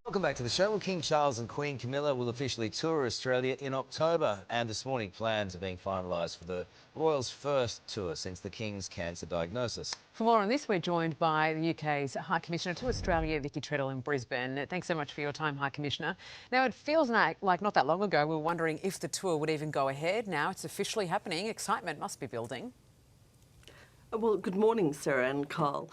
Welcome back to the show. Well, King Charles and Queen Camilla will officially tour Australia in October, and this morning plans are being finalised for the Royals' first tour since the King's cancer diagnosis. For more on this, we're joined by the UK's High Commissioner to Australia, Vicky Treadle in Brisbane. Thanks so much for your time, High Commissioner. Now, it feels like not that long ago we were wondering if the tour would even go ahead. Now it's officially happening. Excitement must be building. Well, good morning, Sarah and Carl.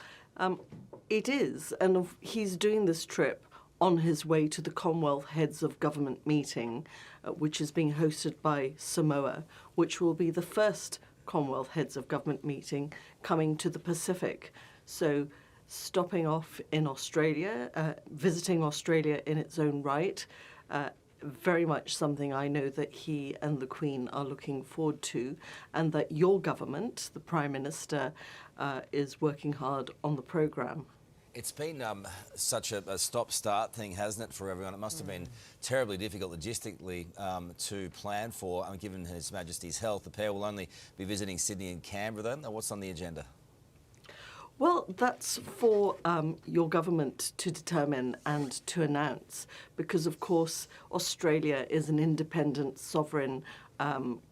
It is, and he's doing this trip on his way to the Commonwealth Heads of Government meeting, which is being hosted by Samoa, which will be the first Commonwealth Heads of Government meeting coming to the Pacific. So stopping off in Australia, visiting Australia in its own right, very much something I know that he and the Queen are looking forward to, and that your government, the Prime Minister, is working hard on the programme. It's been such a stop-start thing, hasn't it, for everyone? It must have been terribly difficult logistically to plan for. Given His Majesty's health, the pair will only be visiting Sydney and Canberra. Now, what's on the agenda? Well, that's for your government to determine and to announce, because, of course, Australia is an independent, sovereign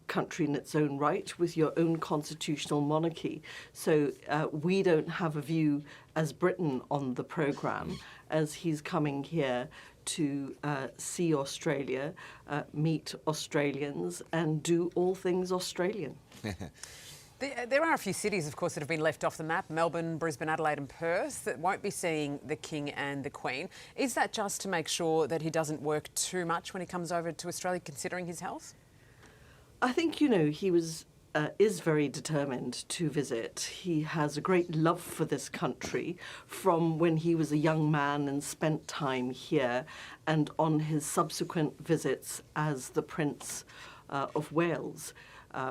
country in its own right with your own constitutional monarchy. So we don't have a view as Britain on the programme, as he's coming here to see Australia, meet Australians and do all things Australian. There are a few cities, of course, that have been left off the map: Melbourne, Brisbane, Adelaide and Perth, that won't be seeing the King and the Queen. Is that just to make sure that he doesn't work too much when he comes over to Australia, considering his health? I think, he is very determined to visit. He has a great love for this country from when he was a young man and spent time here, and on his subsequent visits as the Prince of Wales.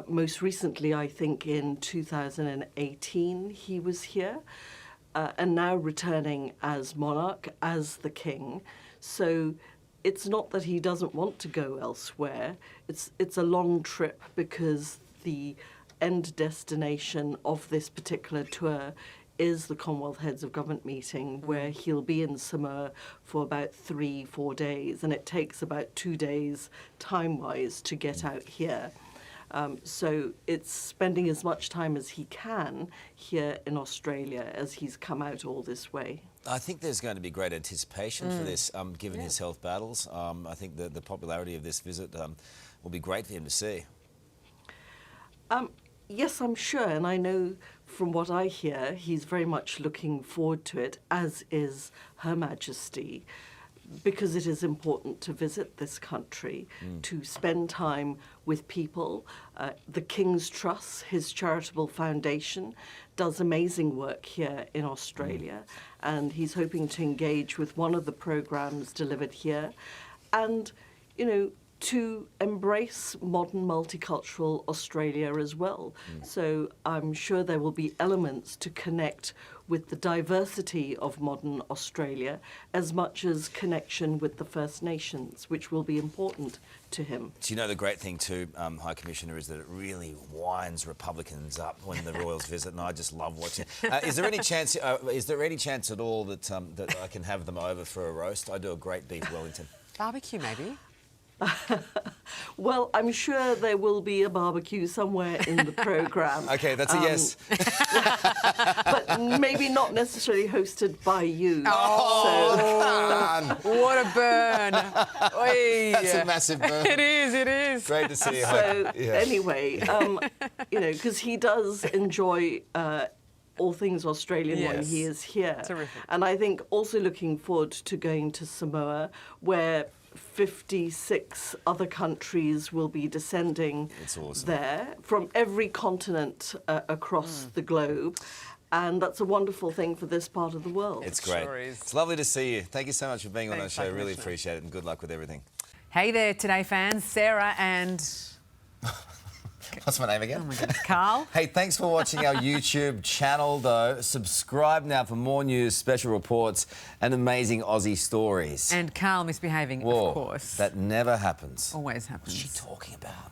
Most recently, I think in 2018, he was here, and now returning as monarch, as the King. So it's not that he doesn't want to go elsewhere. It's a long trip, because the end destination of this particular tour is the Commonwealth Heads of Government meeting, where he'll be in Samoa for about 3-4 days, and it takes about 2 days time-wise to get out here. So it's spending as much time as he can here in Australia as he's come out all this way. I think there's going to be great anticipation for this, given his health battles. I think the popularity of this visit will be great for him to see. Yes, I'm sure, and I know from what I hear, he's very much looking forward to it, as is Her Majesty, because it is important to visit this country, to spend time with people. The King's Trust, his charitable foundation, does amazing work here in Australia, and he's hoping to engage with one of the programmes delivered here, and, to embrace modern multicultural Australia as well. So I'm sure there will be elements to connect with the diversity of modern Australia as much as connection with the First Nations, which will be important to him. Do you know the great thing too, High Commissioner, is that it really winds Republicans up when the Royals visit, and I just love watching. Is there any chance? Is there any chance at all that that I can have them over for a roast? I do a great beef Wellington. Barbecue, maybe? Well, I'm sure there will be a barbecue somewhere in the programme. Okay, that's a yes. But maybe not necessarily hosted by you. Oh, so. What a burn! That's a massive burn. It is. Great to see you. So anyway, because he does enjoy all things Australian when he is here. Terrific. And I think also looking forward to going to Samoa, where 56 other countries will be descending there from every continent across the globe. And that's a wonderful thing for this part of the world. It's great. Sure is. It's lovely to see you. Thank you so much for being on our Thanks, show. High Really Commissioner. appreciate it, and good luck with everything. Hey there, Today fans. Sarah and... What's my name again? Oh my goodness, Carl. Hey, thanks for watching our YouTube channel, though. Subscribe now for more news, special reports, and amazing Aussie stories. And Carl misbehaving, Whoa, of course. that never happens. Always happens. What's she talking about?